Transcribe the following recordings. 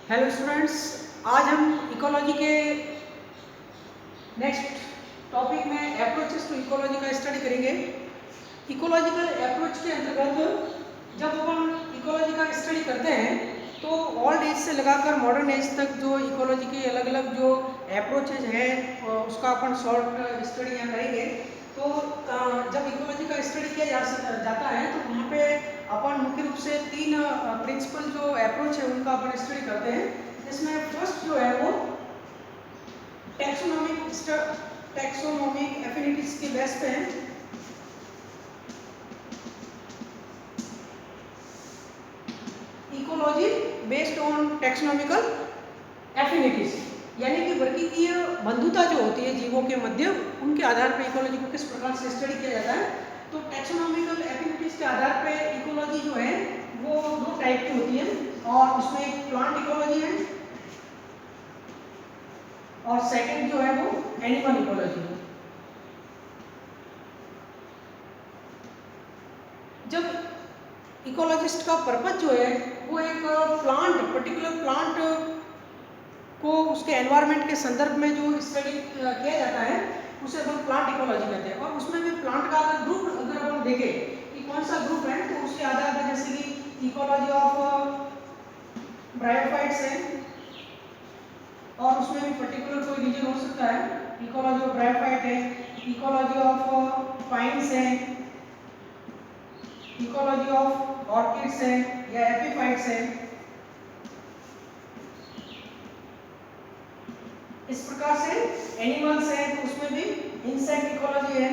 Hello students, आज हम ecology के नेक्स्ट टॉपिक में अप्रोचेस टू इकोलॉजी का स्टडी करेंगे। इकोलॉजिकल अप्रोच के अंतर्गत जब हम इकोलॉजी का स्टडी करते हैं तो ओल्ड एज से लगाकर मॉडर्न एज तक जो इकोलॉजी के अलग अलग जो अप्रोचेज हैं उसका अपन शॉर्ट स्टडी यहाँ करेंगे। तो जब इकोलॉजी का स्टडी किया जाता है तो वहाँ पे अपन मुख्य रूप से तीन प्रिंसिपल जो अप्रोच है उनका अपन स्टडी करते हैं। इसमें फर्स्ट जो है वो टैक्सोनॉमिक एफिनिटीज के बेस पे है। Ecology based on taxonomical affinities, यानी कि वर्गीकीय बंधुता जो होती है जीवों के मध्य, उनके आधार पर इकोलॉजी को किस प्रकार से स्टडी किया जाता है। तो टैक्सोनॉमिकल एफिनिटीज के आधार पे इकोलॉजी जो है वो दो टाइप की होती है, और उसमें एक प्लांट इकोलॉजी है और सेकंड जो है वो एनिमल इकोलॉजी है। जब इकोलॉजिस्ट का पर्पज जो है वो एक पर्टिकुलर प्लांट को उसके एनवायरनमेंट के संदर्भ में जो स्टडी किया जाता है उसे अपन प्लांट इकोलॉजी कहते हैं। और उसमें भी प्लांट का अगर ग्रुप अगर अपन देखें कि कौन सा ग्रुप है तो उसके आधार पर जैसे कि इकोलॉजी ऑफ ब्रायोफाइट्स है, और उसमें भी पर्टिकुलर कोई रीजन हो सकता है। इकोलॉजी ऑफ ब्रायोफाइट है, इकोलॉजी ऑफ पाइन्स है, इकोलॉजी ऑफ ऑर्किड्स है या एपीफाइट्स है। इस प्रकार से एनिमल्स है तो उसमें भी इंसेक्ट इकोलॉजी है,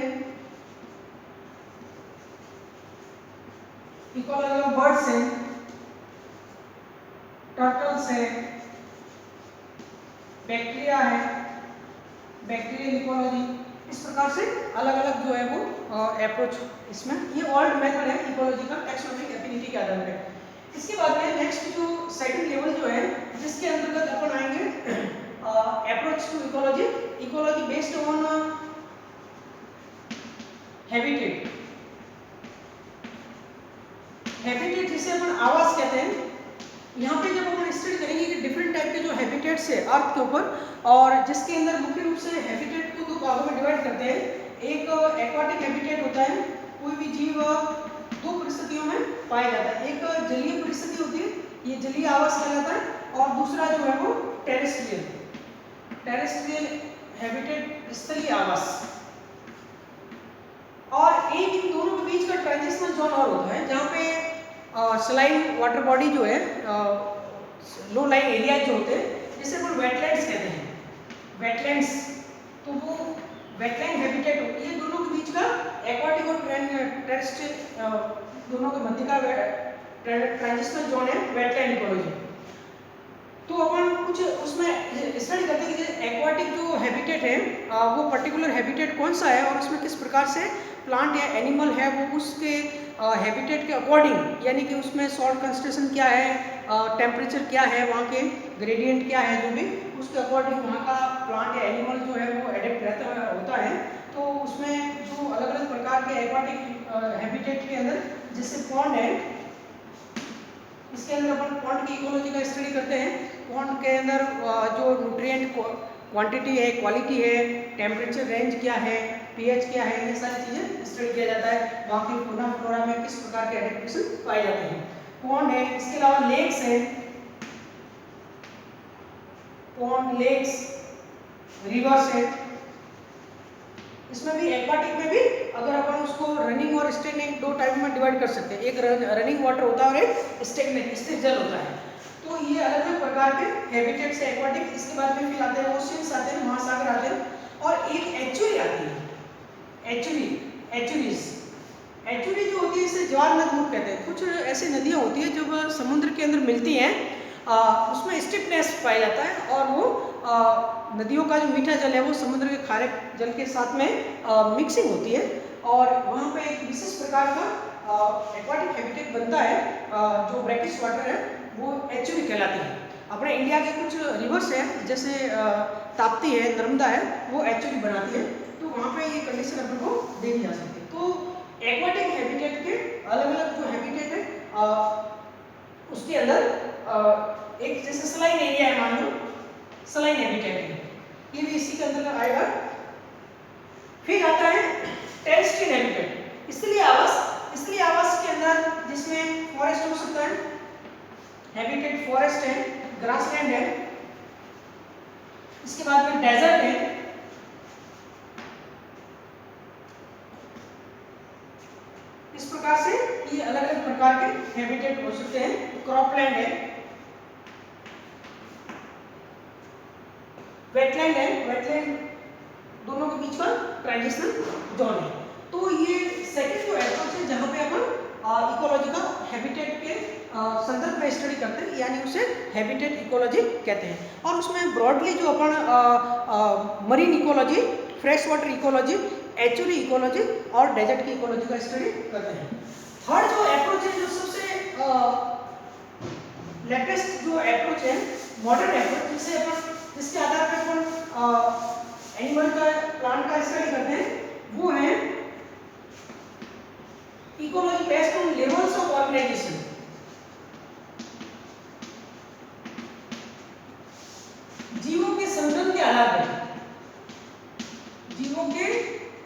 इकोलॉजी ऑफ बर्ड्स है, टर्टल्स है, बैक्टीरिया है, बैक्टीरियल इकोलॉजी। इस प्रकार से अलग अलग जो है वो अप्रोच इसमें, ये ओल्ड मेथड है इकोलॉजी का टैक्सोनॉमिक एफिनिटी के आधार पे। इसके बाद में नेक्स्ट जो सेकंड लेवल जो है जिसके अंतर्गत अपन आएंगे approach to ecology, ecology based on habitat. Habitat जिसे अपन आवास कहते हैं। यहाँ पे जब अपन स्टडी करेंगे कि डिफरेंट टाइप के जो हैबिटेट्स है अर्थ के ऊपर, और जिसके अंदर मुख्य रूप से हैबिटेट को दो भागों में डिवाइड करते हैं। एक एक्वाटिक हैबिटेट होता है, कोई भी जीव दो परिस्थितियों में पाया जाता है। एक जलीय परिस्थिति होती है, ये जलीय आवास कहलाता है, और दूसरा जो है वो टेरेस्ट्रियल हैबिटेट, स्थलीय आवास। और एक इन दोनों के बीच का ट्रांजिशनल जोन और होता है जहाँ पे सलाइन वाटर बॉडी जो है, लो लाइन एरिया जो होते हैं जिसे अपन वेटलैंड्स कहते हैं, वेटलैंड्स। तो वो वेटलैंड हैबिटेट होती है, दोनों के बीच का एक्वाटिक और टेरेस्ट्रियल दोनों के मध्य का ट्रांजिशनल जोन है वेटलैंड इकोलॉजी। तो अपन कुछ उसमें स्टडी करते हैं कि एक्वाटिक जो हैबिटेट है वो पर्टिकुलर हैबिटेट कौन सा है और उसमें किस प्रकार से प्लांट या एनिमल है वो उसके हैबिटेट के अकॉर्डिंग, यानी कि उसमें सॉल्ट कंसंट्रेशन क्या है, टेम्परेचर क्या है, वहाँ के ग्रेडियंट क्या है, जो भी उसके अकॉर्डिंग वहाँ का प्लांट या एनिमल जो है वो एडेप्ट होता है। तो उसमें जो अलग अलग प्रकार के एक्वाटिक हैबिटेट के अंदर जैसे पॉन्ड है, इसके अंदर अपन पॉन्ड की इकोलॉजी का स्टडी करते हैं। पॉन्ड के अंदर जो न्यूट्रिएंट क्वांटिटी है, क्वालिटी है, टेम्परेचर रेंज क्या है, पीएच क्या है, ये सारी चीज़ें स्टडी किया जाता है। वहाँ की फौना फ्लोरा में किस प्रकार के एडेप्टेशन पाए जाते हैं, पॉन्ड है। इसके अलावा लेक्स है, पॉन्ड, लेक्स, रिवर्स है। इसमें भी एक्वाटिक में भी अगर अपन उसको रनिंग और स्टेगनेंट दो टाइप में डिवाइड कर सकते हैं। एक रनिंग वाटर होता है और एक स्टेगनेंट, स्थिर जल होता है। तो ये अलग अलग प्रकार के हैबिटेट्स है एक्वाटिक। इसके बाद में फिर आते हैं ओशियंस, आते हैं महासागर आते हैं, और एक एचुरी आती है। एचुरी जो होती है इसे ज्वार नद मुख कहते हैं। कुछ ऐसी नदियाँ होती है जब समुद्र के अंदर मिलती हैं उसमें स्टिफनेस पाया जाता है, और वो नदियों का जो मीठा जल है वो समुद्र के खारे जल के साथ में मिक्सिंग होती है, और वहाँ पे एक विशेष प्रकार का एक्वाटिक हैबिटेट बनता है जो ब्रैकिश वाटर है, वो एचुरी कहलाती है। अपने इंडिया के कुछ रिवर्स हैं जैसे ताप्ती है, नर्मदा है, वो एचुरी बनाती है। तो वहाँ पे ये कंडीशन अपन को देखी जा सकती है। तो एक्वाटिक हैबिटेट के अलग अलग जो हैबिटेट है उसके अंदर एक एक जैसे सलाइन एरिया है, मान लो सलाइन हैबिटेट है, ये भी इसी के अंदर आएगा। फिर आता है टेरेस्ट्रियल हैबिटेट, स्थलीय आवास के अंदर जिसमें फॉरेस्ट हो सकता है, हैबिटेट फॉरेस्ट है, ग्रासलैंड है, इसके बाद में डेजर्ट है, इस प्रकार से ये अलग अलग प्रकार के हैबिटेट हो सकते हैं। क्रॉपलैंड है, वेटलैंड है, वेटलैंड दोनों के बीच का ट्रांजिशनल जोन है। तो ये सेकंड जो अप्रोच है जहां पे अपन इकोलॉजी का हैबिटेट के संदर्भ में स्टडी करते हैं, यानी उसे हैबिटेट इकोलॉजी कहते हैं। और उसमें ब्रॉडली जो अपन marine ecology, fresh water ecology, estuary ecology और डेजर्ट की इकोलॉजी का स्टडी करते हैं। थर्ड जो अप्रोच है, जो सबसे लेटेस्ट जो अप्रोच है, मॉडर्न अप्रोच, जिसके आधार पर अपन एनिमल का, प्लांट का स्टडी करते हैं, वो है ecology based on levels of organisation. जीवों के संगठन के आधार पर, जीवों के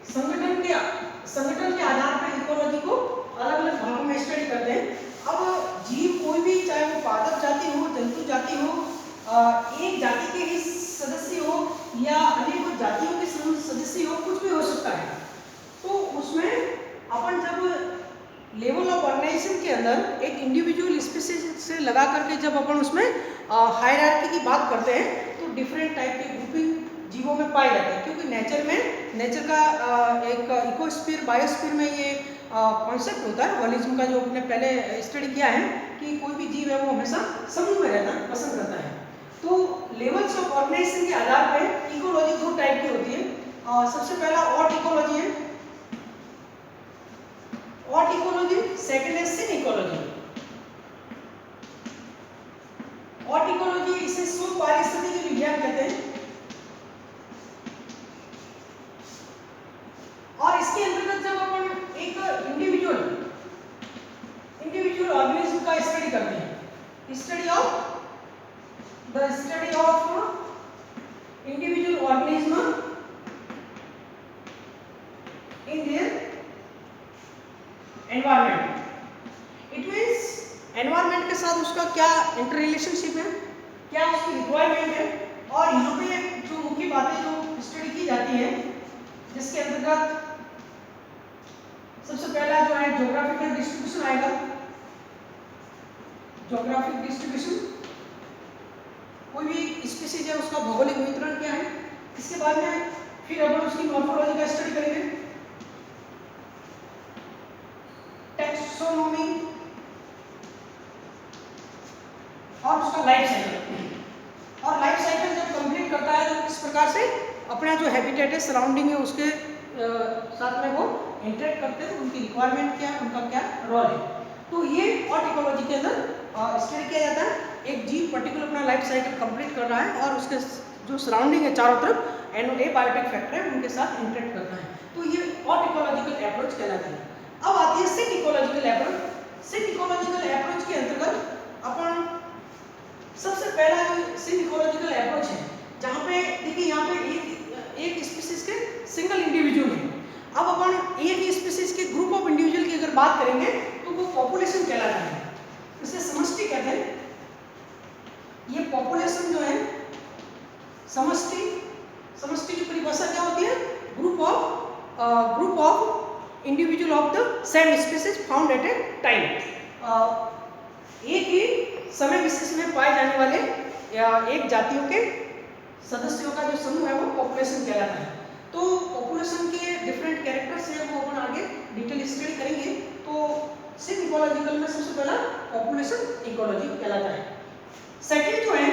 संगठन के आधार पर इकोलॉजी को अलग अलग भागों में स्टडी करते हैं। अब जीव कोई भी, चाहे वो पादप जाति हो, जंतु जाति हो, एक जाति के ही सदस्य हो या अनेक जातियों के सदस्य हो, कुछ भी हो सकता है। तो उसमें अपन जब लेवल ऑफ ऑर्गेनाइजेशन के अंदर एक इंडिविजुअल स्पीसीज से लगा करके जब अपन उसमें हायरार्की की बात करते हैं, तो डिफरेंट टाइप की ग्रुपिंग जीवों में पाई जाती है। क्योंकि नेचर का एक इकोस्फीयर, बायोस्फीयर में ये कॉन्सेप्ट होता है होलिज्म का, जो आपने पहले स्टडी किया है कि कोई भी जीव है वो हमेशा समूह में रहना पसंद करता है। तो लेवल्स ऑफ ऑर्गेनाइजेशन के आधार पर इकोलॉजी दो टाइप की होती है। सबसे पहला ऑट इकोलॉजी है, ऑट इकोलॉजी, सेकंड है सिन इकोलॉजी। ऑट इकोलॉजी इसे शुद्ध पारिस्थितिकी विज्ञान कहते हैं, और इसके अंतर्गत जब अपन एक इंडिविजुअल ऑर्गेनिज्म का स्टडी करते हैं, study of individual organism in their environment, it means environment के साथ उसका क्या इंटर रिलेशनशिप है, क्या उसकी रिक्वायरमेंट है। और यहाँ पे जो मुख्य बातें जो स्टडी की जाती है, जिसके अंतर्गत सबसे पहला जो है ज्योग्राफिकल डिस्ट्रीब्यूशन आएगा, ज्योग्राफिक डिस्ट्रीब्यूशन, कोई भी स्पीसीज है उसका भौगोलिक वितरण क्या है। इसके बाद में फिर अपन उसकी मॉर्फोलॉजी का स्टडी करेंगे, टैक्सोनॉमी और उसका लाइफ साइकिल। और लाइफ साइकिल जब कंप्लीट करता है तो किस प्रकार से अपना जो हैबिटेट है, सराउंडिंग है, उसके साथ में वो इंटरेक्ट करते हैं, उनकी रिक्वायरमेंट क्या है, उनका क्या रोल है। तो ये ऑट इकोलॉजी के अंदर स्टडी किया जाता है। एक जीव पर्टिकुलर अपना लाइफ साइकिल कंप्लीट कर रहा है और उसके जो सराउंडिंग है चारों तरफ एबायोटिक फैक्टर है, उनके साथ इंटरेक्ट करता है। तो ये ऑट इकोलॉजिकल अप्रोच कहलाता है। अब आती है सिन इकोलॉजिकल अप्रोच। सिन इकोलॉजिकल अप्रोच के अंतर्गत अपन सबसे पहला जो सिन इकोलॉजिकल अप्रोच है, जहाँ पे देखिए यहाँ पे एक स्पीसीज के सिंगल इंडिविजुअल है। अब अपन एक ही स्पीसीज के ग्रुप ऑफ इंडिविजुअल की अगर बात करेंगे तो वो पॉपुलेशन कहलाता है, इसे समष्टि कहते हैं। ये पॉपुलेशन जो है समष्टि की परिभाषा क्या होती है, group of individual of the same species found at A time. एक ही समय विशेष में पाए जाने वाले या एक जातियों के सदस्यों का जो समूह है वो पॉपुलेशन कहलाता है। तो पॉपुलेशन के डिफरेंट कैरेक्टर्स हैं, वो अपन आगे डिटेल स्टडी करेंगे। तो सिन इकोलॉजिकल में सबसे पहला पॉपुलेशन इकोलॉजी कहलाता है। सेकंड जो है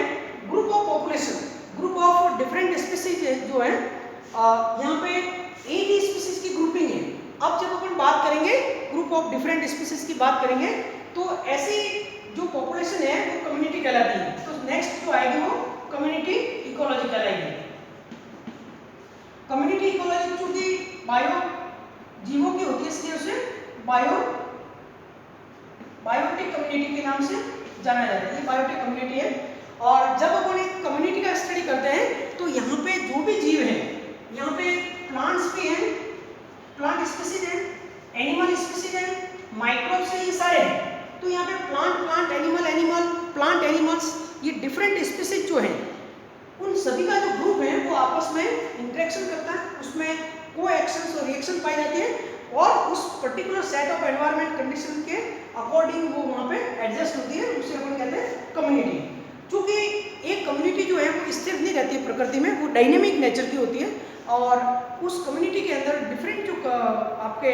group of population, group of different species जो है, यहाँ पे एक ही स्पीसीज की ग्रुपिंग है। अब जब अपन बात करेंगे ग्रुप ऑफ डिफरेंट स्पीसीज की बात करेंगे तो ऐसी जो पॉपुलेशन है वो कम्युनिटी कहलाती है। तो नेक्स्ट जो आएगी वो कम्युनिटी इकोलॉजी कहलाएगी। कम्युनिटी इकोलॉजी चूंकि बायो जीवों की होती है इसलिए उसे बायोटिक कम्युनिटी के नाम से जाना जाता है। ये बायोटिक कम्युनिटी है। और जब अपन एक कम्युनिटी का स्टडी करते हैं तो यहाँ पे जो भी जीव हैं, यहाँ पे प्लांट्स भी हैं, प्लांट स्पीसीज हैं, एनिमल स्पीसीज हैं, माइक्रोब्स हैं, ये सारे हैं। तो यहाँ पे प्लांट एनिमल प्लांट एनिमल्स, ये डिफरेंट स्पीसीज जो हैं उन सभी का जो ग्रुप है वो आपस में इंटरेक्शन करता है, उसमें कोएक्शंस और रिएक्शन पाई जाती है और उस particular set of environment condition के अकॉर्डिंग वो वहाँ पे एडजस्ट होती है, उसे अपन कहते हैं कम्युनिटी। क्योंकि एक कम्युनिटी जो है वो स्थिर नहीं रहती है प्रकृति में, वो डायनेमिक नेचर की होती है और उस कम्युनिटी के अंदर डिफरेंट जो आपके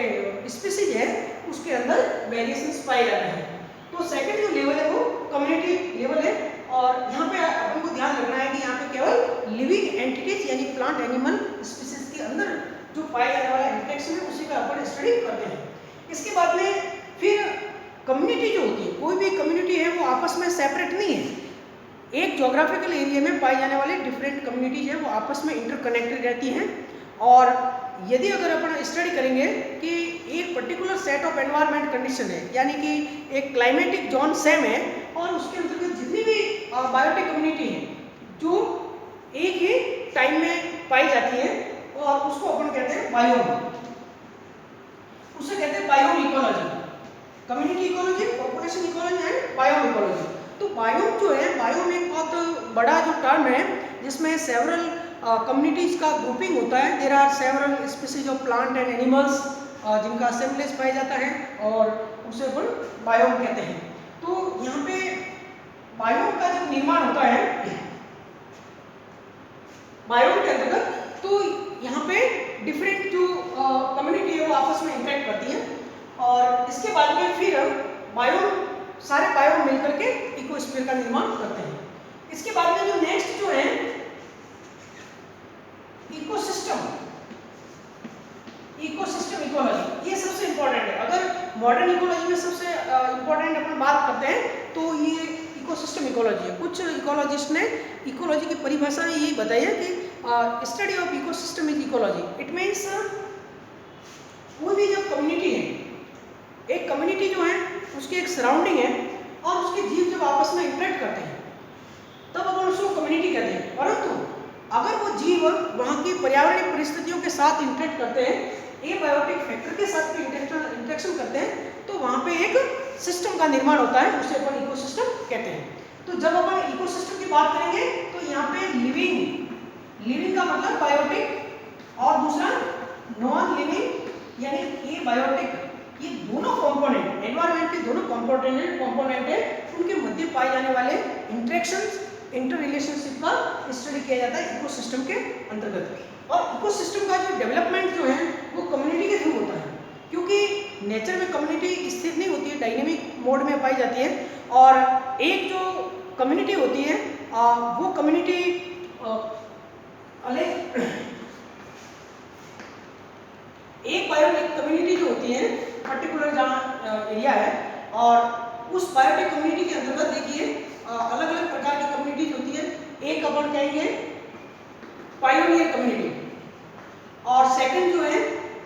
स्पीसीज है उसके अंदर वेरिएशंस पाए जाते हैं। तो सेकंड जो लेवल है वो कम्युनिटी लेवल है और यहाँ पे अपन को ध्यान रखना है कि यहाँ पे केवल लिविंग एंटिटीज यानी प्लांट एनिमल स्पीसीज के अंदर जो पाए जाने वाला इंटरेक्शन है उसी का अपन स्टडी करते हैं। इसके बाद में फिर कम्युनिटी जो होती है, कोई भी कम्युनिटी है वो आपस में सेपरेट नहीं है, एक ज्योग्राफिकल एरिया में पाई जाने वाले डिफरेंट कम्युनिटीज है वो आपस में इंटरकनेक्टेड रहती हैं। और यदि अगर अपन स्टडी करेंगे कि एक particular set of environment condition है, यानी कि एक क्लाइमेटिक जोन सेम है और उसके अंतर्गत जितनी भी बायोटिक कम्युनिटी है जो एक ही टाइम में पाई जाती है और उसको अपन कहते हैं बायोम, उसे कहते हैं biome ecology, community ecology, population ecology and biome ecology. तो बायोम जो है, बायोम एक बहुत बड़ा जो टर्म है जिसमें सेवरल कम्युनिटीज का ग्रुपिंग होता है। There are several species of plant and animals जिनका असेंबलेज पाया जाता है और उसे अपन बायोम कहते हैं। तो यहाँ पे बायोम का जब निर्माण होता है बायोम के अंतर्गत, तो यहाँ पे डिफरेंट जो कम्युनिटी है वो आपस में इंटरेक्ट करती है और इसके बाद में फिर बायोम, सारे बायोम मिलकर के इकोस्फीयर का निर्माण करते हैं। इसके बाद में जो नेक्स्ट जो है इकोसिस्टम इकोलॉजी, ये सबसे इंपॉर्टेंट है। अगर मॉडर्न इकोलॉजी में सबसे इंपॉर्टेंट अपन बात करते हैं तो ये इकोसिस्टम इकोलॉजी है। कुछ इकोलॉजिस्ट ने इकोलॉजी की परिभाषा यही बताई है कि study of ecosystem is ecology. It means कोई भी जब कम्युनिटी है, एक कम्युनिटी जो है उसकी एक सराउंडिंग है और उसके जीव जब आपस में इंटरेक्ट करते हैं तब अपन उसको कम्युनिटी कहते हैं। परंतु अगर वो जीव वहाँ की पर्यावरणीय परिस्थितियों के साथ इंटरेक्ट करते हैं, एबायोटिक फैक्टर के साथ भी इंटरेक्शन करते हैं, तो वहाँ पे एक सिस्टम का निर्माण होता है, उसे अपन इकोसिस्टम कहते हैं। तो जब अपन इकोसिस्टम की बात करेंगे तो यहाँ पे लिविंग का मतलब बायोटिक और दूसरा नॉन लिविंग यानी एबायोटिक, ये दोनों कंपोनेंट एनवायरनमेंट के दोनों कंपोनेंट है, उनके मध्य पाए जाने वाले इंटरेक्शंस, इंटर रिलेशनशिप का स्टडी किया जाता है इकोसिस्टम के अंतर्गत। और इकोसिस्टम का जो डेवलपमेंट जो है वो कम्युनिटी के थ्रू होता है, क्योंकि नेचर में कम्युनिटी स्थिर नहीं होती है, डायनेमिक मोड में पाई जाती है। और एक जो कम्युनिटी होती है वो कम्युनिटी एक बायोटिक कम्युनिटी जो होती है पर्टिकुलर जहाँ एरिया है, और उस बायोटिक कम्युनिटी के अंतर्गत देखिए अलग अलग प्रकार की कम्युनिटीज होती है। एक अपन कहेंगे पायोनियर कम्युनिटी और सेकंड जो है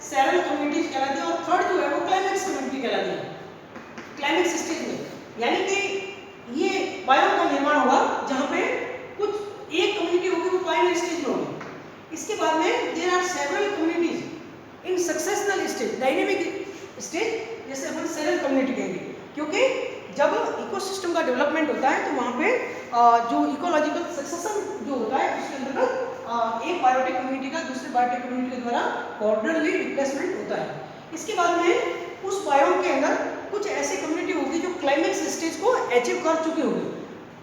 सेरल कम्युनिटीज कहलाती है और थर्ड जो है वो क्लाइमेक्स कम्युनिटी कहलाती है। क्लाइमेक्स स्टेज में यानी कि ये बायोम का निर्माण होगा जहाँ पे कुछ एक कम्युनिटी होगी वो पायोनियर स्टेज में होगी। इसके बाद में there are several communities in successional stage, dynamic stage, जैसे अपन सेरल कम्युनिटी कहेंगे, क्योंकि जब इकोसिस्टम का डेवलपमेंट होता है तो वहाँ पे जो इकोलॉजिकल सक्सेशन जो होता है उसके अंतर्गत एक बायोटिक कम्युनिटी का दूसरे बायोटिक कम्युनिटी के द्वारा ऑर्डरली रिप्लेसमेंट होता है। इसके बाद में उस बायोम के अंदर कुछ ऐसी कम्युनिटी होगी जो क्लाइमेक्स स्टेज को अचीव कर चुकी होगी,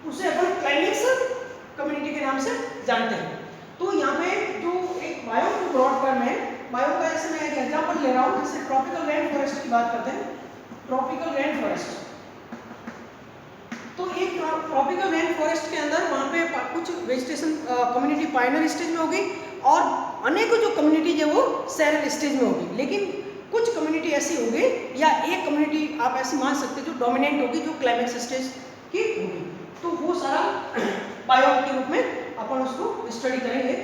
उसे अपन क्लाइमेक्स कम्युनिटी के नाम से जानते हैं। तो यहाँ पे जो एक बायोम जो ब्रॉड टर्म है, बायोम का जैसे मैं एक एग्जाम्पल ले रहा हूँ, जैसे ट्रॉपिकल रेन फॉरेस्ट की बात करते हैं। ट्रॉपिकल रेन फॉरेस्ट, तो एक ट्रॉपिकल रेन फॉरेस्ट के अंदर वहाँ पे कुछ वेजिटेशन कम्युनिटी पायनर स्टेज में होगी और अनेकों जो कम्युनिटी है वो सेरल स्टेज में होगी। लेकिन कुछ कम्युनिटी ऐसी होगी या एक कम्युनिटी आप ऐसी मान सकते हो जो डोमिनेंट होगी, जो क्लाइमेक्स स्टेज की होगी। तो वो सारा बायोम के रूप में अपन उसको स्टडी करेंगे।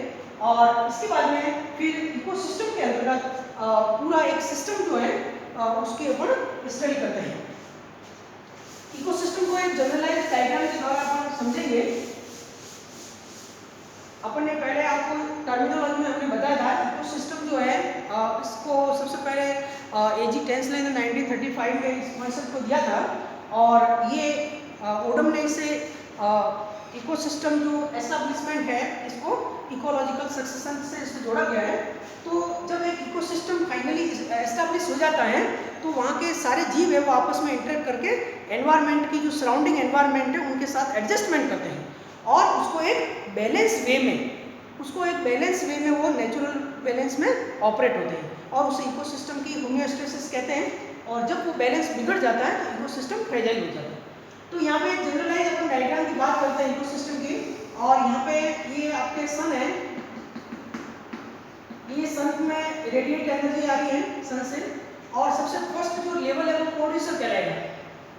और इसके बाद में फिर इकोसिस्टम के अंतर्गत पूरा एक सिस्टम जो है उसके ऊपर स्टडी करते हैं। इकोसिस्टम को एक जनरलाइज डायग्राम के द्वारा अपन समझेंगे अपन ने पहले आपको टर्मिनोलॉजी में हमने बताया था इकोसिस्टम जो है इसको सबसे पहले एजी टेंसलर ने 1935 में इस कॉन्सेप्ट को दिया था, और ये ओडम ने इसे इकोसिस्टम जो एस्टैब्लिशमेंट है इसको इकोलॉजिकल सक्सेशन से इसको जोड़ा गया है। तो जब एक इकोसिस्टम फाइनली एस्टैब्लिश हो जाता है तो वहाँ के सारे जीव है वो आपस में इंटरेक्ट करके एनवायरनमेंट की जो सराउंडिंग एनवायरनमेंट है उनके साथ एडजस्टमेंट करते हैं और उसको एक बैलेंस वे में वो नेचुरल बैलेंस में ऑपरेट होते हैं और उसे इकोसिस्टम की होमियोस्टेसिस कहते हैं। और जब वो बैलेंस बिगड़ जाता है तो इकोसिस्टम फ्रेजाइल हो जाता है। तो यहाँ पे जनरलाइज अपन डायग्राम की बात करते हैं इकोसिस्टम की, और यहाँ पे ये आपके सन है, ये सन में रेडिएट एनर्जी आ रही है सन से, और सबसे फर्स्ट जो लेवल है वो प्रोड्यूसर कहलाएगा।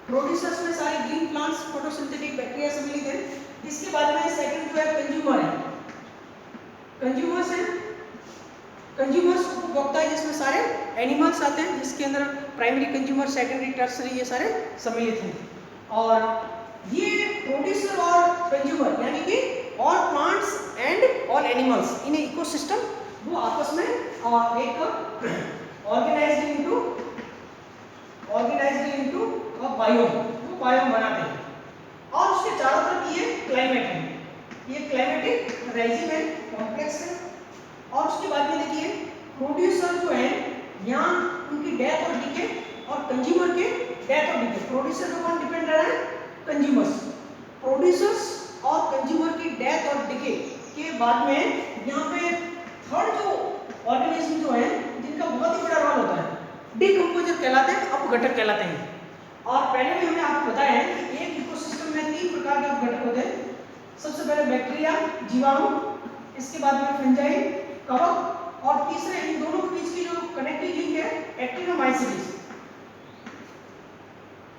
प्रोड्यूसर्स में सारे ग्रीन प्लांट्स फोटोसिंथेटिक बैक्टीरिया सम्मिलित हैं। इसके बाद में सेकंड जो है कंज्यूमर है, कंज्यूमर्स उपभोक्ता है जिसमें सारे एनिमल्स आते हैं, जिसके अंदर प्राइमरी कंज्यूमर, सेकेंडरी, टर्सरी ये सारे सम्मिलित हैं। और ये प्रोड्यूसर और कंज्यूमर यानी कि all plants and all animals in ecosystem वो आपस में एक ऑर्गेनाइज्ड इनटू बायोम बनाते हैं। और उसके चारों तरफ ये क्लाइमेट है, ये क्लाइमेटिक रेजिम है, कॉम्प्लेक्स है। और उसके बाद में देखिए प्रोड्यूसर जो है यहाँ उनकी डेथ और डिके, और कंज्यूमर के डेथ और डिके। प्रोड्यूसर पे कौन डिपेंड रह रहा है? कंज्यूमर्स। प्रोड्यूसर्स और कंज्यूमर की डेथ और डिके के बाद में यहाँ पे थर्ड जो ऑर्गेनिज्म जो है जिनका बहुत ही बड़ा रोल होता है, डिकम्पोजर कहलाते हैं, अपघटक कहलाते हैं। और पहले भी हमने आपको बताया है कि एक इकोसिस्टम में 3 प्रकार के अपघटक होते हैं। सबसे पहले बैक्टीरिया, जीवाणु, इसके बाद में फंजाई, कवक, और तीसरे इन दोनों के बीच की जो कनेक्टिंग लिंक है एक्टिनोमाइसीट्स,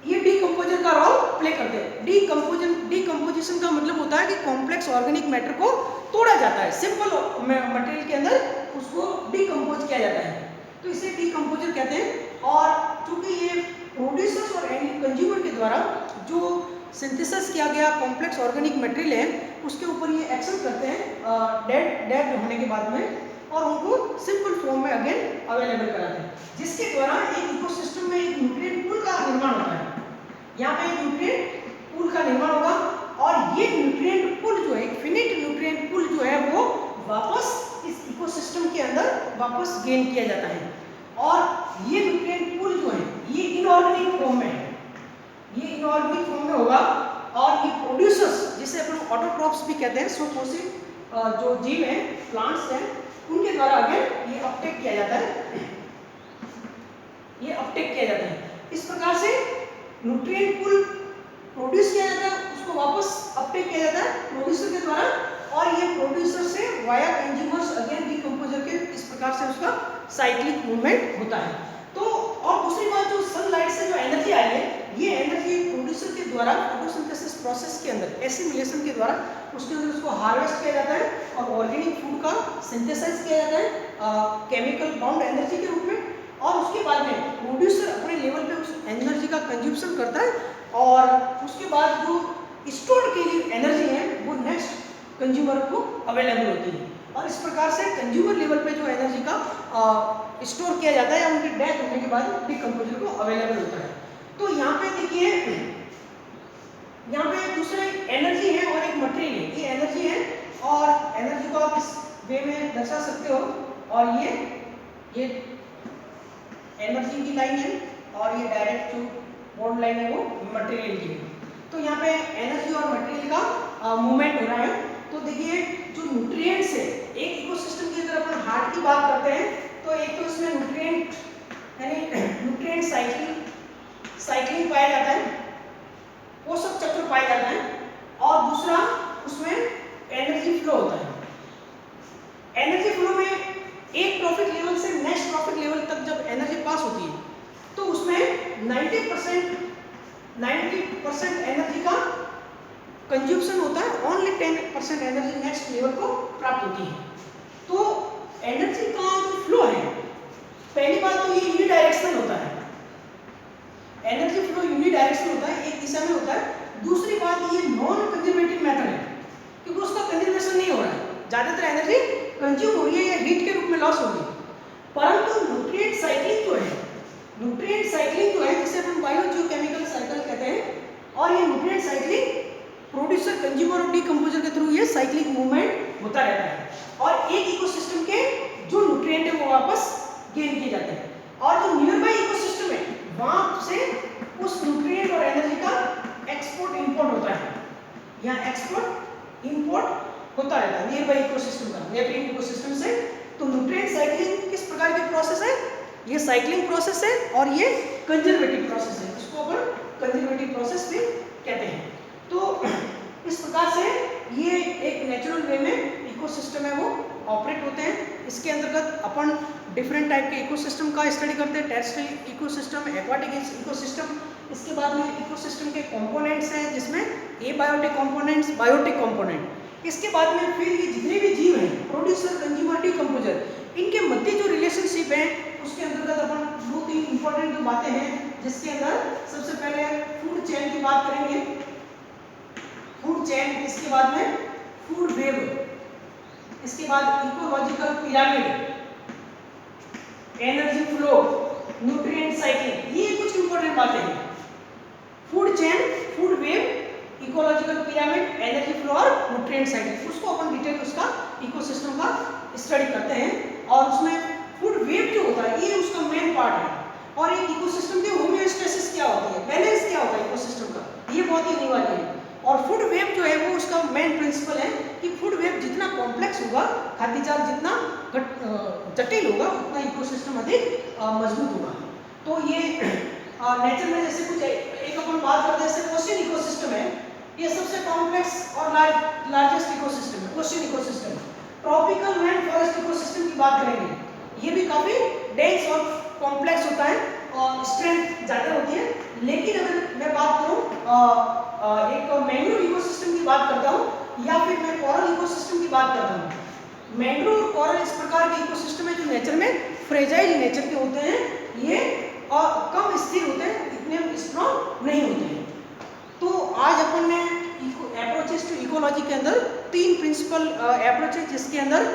ये डीकंपोजर का रोल प्ले करते हैं। डीकंपोजिशन का मतलब होता है कि कॉम्प्लेक्स ऑर्गेनिक मैटर को तोड़ा जाता है, सिंपल मटेरियल के अंदर उसको डीकंपोज किया जाता है, तो इसे डीकंपोजर कहते हैं। और चूंकि ये प्रोड्यूसर्स और कंज्यूमर के द्वारा जो सिंथेसिस किया गया कॉम्प्लेक्स ऑर्गेनिक मटेरियल है उसके ऊपर ये एक्शन करते हैं डेड होने के बाद में, और उनको सिंपल फॉर्म में अगेन अवेलेबल कराते हैं, जिसके द्वारा एक इकोसिस्टम में एक न्यूट्रिएंट पूल का निर्माण होता है। यहाँ पे एक न्यूट्रिएंट पूल का निर्माण होगा, और ये न्यूट्रिएंट पूल जो है, फिनिट न्यूट्रिएंट पूल जो है वो वापस इस इकोसिस्टम के अंदर वापस गेन किया जाता है। और ये न्यूट्रिएंट पूल जो है ये इनऑर्गेनिक फॉर्म में है, ये इनऑर्गेनिक फॉर्म में होगा। और ये प्रोड्यूसर्स जिसे अपन ऑटोट्रॉप्स भी कहते हैं, स्वपोषी जो जीव हैं, प्लांट्स हैं, उनके द्वारा अगेन ये अपटेक किया जाता है, इस प्रकार से न्यूट्रिएंट पूल प्रोड्यूस किया जाता है, उसको वापस अपटेक किया जाता है प्रोड्यूसर के द्वारा, और ये प्रोड्यूसर से वाया कंज्यूमर्स अगेन डीकंपोजर के, इस प्रकार से उसका साइक्लिक मूवमेंट होता है। तो और दूसरी बात, जो सनलाइट से जो एनर्जी आई है, ये एनर्जी प्रोड्यूसर के द्वारा फोटोसिंथेसिस प्रोसेस के अंदर, एसिमिलेशन के द्वारा उसके अंदर उसको हार्वेस्ट किया जाता है और ऑर्गेनिक फूड का सिंथेसाइज किया जाता है केमिकल बाउंड एनर्जी के रूप में। और उसके बाद में प्रोड्यूसर अपने लेवल पे उस एनर्जी का कंज्यूम्पशन करता है, और उसके बाद जो स्टोर की लिए एनर्जी है वो नेक्स्ट कंज्यूमर को अवेलेबल होती है। और इस प्रकार से कंज्यूमर लेवल पे जो एनर्जी का स्टोर किया जाता है या उनकी डेथ होने के बाद डीकंपोजर को अवेलेबल होता है। तो यहाँ पे देखिए, यहाँ पे दूसरा एनर्जी है और एक मटेरियल है। ये एनर्जी है और एनर्जी को आप इस वे में दर्शा सकते हो, और ये एनर्जी की लाइन है, और ये डायरेक्ट जो बोर्ड लाइन है वो मटेरियल की है। तो यहाँ पे एनर्जी और मटेरियल का मूवमेंट हो रहा है। तो देखिए जो न्यूट्रिएंट्स है, एक इकोसिस्टम की अगर अपन हार्ट की बात करते हैं तो एक तो इसमें न्यूट्रिएंट यानी न्यूट्रिएंट साइक्लिंग पाया जाता है, पोषक चक्र पाया जाता है, और दूसरा उसमें एनर्जी फ्लो होता है। एनर्जी फ्लो में एक प्रॉफिट लेवल से नेक्स्ट प्रॉफिट लेवल तक जब एनर्जी पास होती है तो उसमें 90% एनर्जी का कंज्यूम्पशन होता है, ओनली 10% एनर्जी नेक्स्ट लेवल को प्राप्त होती है। तो एनर्जी का जो फ्लो है, पहली बात तो ये यूनिडायरेक्शनल होता है, एनर्जी फ्लो यूनिडायरेक्शनल होता है, एक दिशा में होता है। दूसरी बात ये नॉन कंजर्वेटिव मैटर है, क्योंकि उसका कंजर्वेशन नहीं हो रहा है, ज़्यादातर एनर्जी कंज्यूम हो रही है या हीट के रूप में लॉस हो रही है। परंतु न्यूट्रिएंट साइक्लिंग जो है, न्यूट्रिएंट साइक्लिंग जो है जिसे हम बायोजियोकेमिकल साइकिल कहते हैं, और ये न्यूट्रिएंट साइक्लिंग प्रोड्यूसर, कंज्यूमर और डीकंपोजर के थ्रू ये साइक्लिक मूवमेंट होता रहता है और एक इकोसिस्टम के जो न्यूट्रिएंट है वो वापस गेन किए जाते हैं और जो नियर बाई इकोसिस्टम है वहां से उस न्यूट्रिएंट और एनर्जी का एक्सपोर्ट इंपोर्ट होता है। यहाँ एक्सपोर्ट इंपोर्ट होता रहता है नियर बाई इकोसिस्टम का, नेबरिंग इकोसिस्टम से। तो न्यूट्रिएंट साइक्लिंग किस प्रकार की प्रोसेस है? ये साइक्लिंग प्रोसेस है और ये कंजर्वेटिव प्रोसेस है, इसको अपन कंजर्वेटिव प्रोसेस भी कहते हैं। तो इस प्रकार से ये एक नेचुरल वे में इकोसिस्टम है वो ऑपरेट होते हैं। इसके अंतर्गत अपन डिफरेंट टाइप के इकोसिस्टम का स्टडी करते हैं, टेरेस्ट्रियल इकोसिस्टम, एक्वाटिक इकोसिस्टम। इसके बाद में इकोसिस्टम के कंपोनेंट्स हैं जिसमें एबायोटिक कंपोनेंट्स, बायोटिक कंपोनेंट। इसके बाद में फिर ये जितने भी जीव हैं, प्रोड्यूसर, कंज्यूमर, डीकंपोजर, इनके मध्य जो रिलेशनशिप है उसके अंतर्गत अपन 2-3 इंपॉर्टेंट जो बातें हैं जिसके अंदर सबसे पहले फूड चेन की बात करेंगे, फूड चेन। इसके बाद में फूड वेब, इसके बाद ecological pyramid, energy flow, nutrient cycling, ये कुछ इंपॉर्टेंट बातें हैं। Food chain, food web, ecological pyramid, energy flow और न्यूट्रिएंट साइक्लिंग, उसको अपन डिटेल उसका इकोसिस्टम का स्टडी करते हैं। और उसमें फूड वेब जो होता है ये उसका मेन पार्ट है। और एक इकोसिस्टम की होमियोस्टेसिस क्या होती है, बैलेंस क्या होता है इकोसिस्टम का, ये बहुत ही अनिवार्य है। और फूड वेब जो है वो उसका मेन प्रिंसिपल है कि फूड वेब जितना कॉम्प्लेक्स होगा, खाद्य जाल जितना जटिल होगा, उतना इकोसिस्टम अधिक मजबूत होगा। तो ये नेचर में जैसे कुछ एक अपन बात करते हैं, जैसे ओशियन इकोसिस्टम है, ये सबसे कॉम्प्लेक्स और लार्जेस्ट इकोसिस्टम है, ocean ecosystem. Tropical land forest ecosystem की बात करेंगे, ये भी काफी डेंस और कॉम्प्लेक्स होता है और स्ट्रेंथ ज़्यादा होती है। लेकिन अगर मैं बात करूँ एक मैंग्रोव इकोसिस्टम की बात करता हूँ या फिर मैं कोरल इकोसिस्टम की बात करता हूँ, मैंग्रोव और कोरल इस प्रकार के इकोसिस्टम है जो नेचर में फ्रेजाइल नेचर के होते हैं, ये और कम स्थिर होते हैं, इतने स्ट्रॉन्ग नहीं होते हैं। तो आज अपन ने अप्रोचेस टू इकोलॉजी के अंदर 3 प्रिंसिपल अप्रोचेस, जिसके अंदर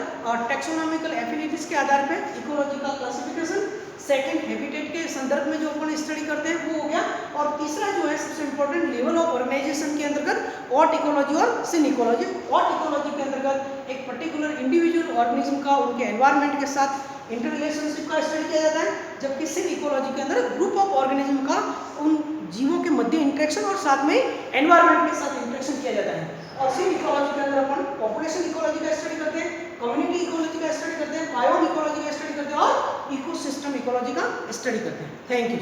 टेक्सोनॉमिकल एफिनिटीज के आधार पर इकोलॉजी का क्लासिफिकेशन, सेकंड हैबिटेट के संदर्भ में जो अपन स्टडी करते हैं वो हो गया, और तीसरा जो है सबसे इंपॉर्टेंट लेवल ऑफ ऑर्गेनाइजेशन के अंतर्गत ऑट इकोलॉजी और सिन इकोलॉजी। ऑट इकोलॉजी के अंतर्गत एक पर्टिकुलर इंडिविजुअल ऑर्गेनिज्म का उनके एनवायरनमेंट के साथ इंटर रिलेशनशिप का स्टडी किया जाता है, जबकि सिन इकोलॉजी के अंदर ग्रुप ऑफ ऑर्गेनिज्म का उन जीवों के मध्य इंटरेक्शन और साथ में एनवायरनमेंट के साथ इंटरेक्शन किया जाता है। और सिन इकोलॉजी के अंदर अपन पॉपुलेशन इकोलॉजी का स्टडी करते हैं, कम्युनिटी इकोलॉजी का स्टडी करते हैं, बायो इकोलॉजी का स्टडी करते हैं और इकोसिस्टम इकोलॉजी का स्टडी करते हैं। Thank you.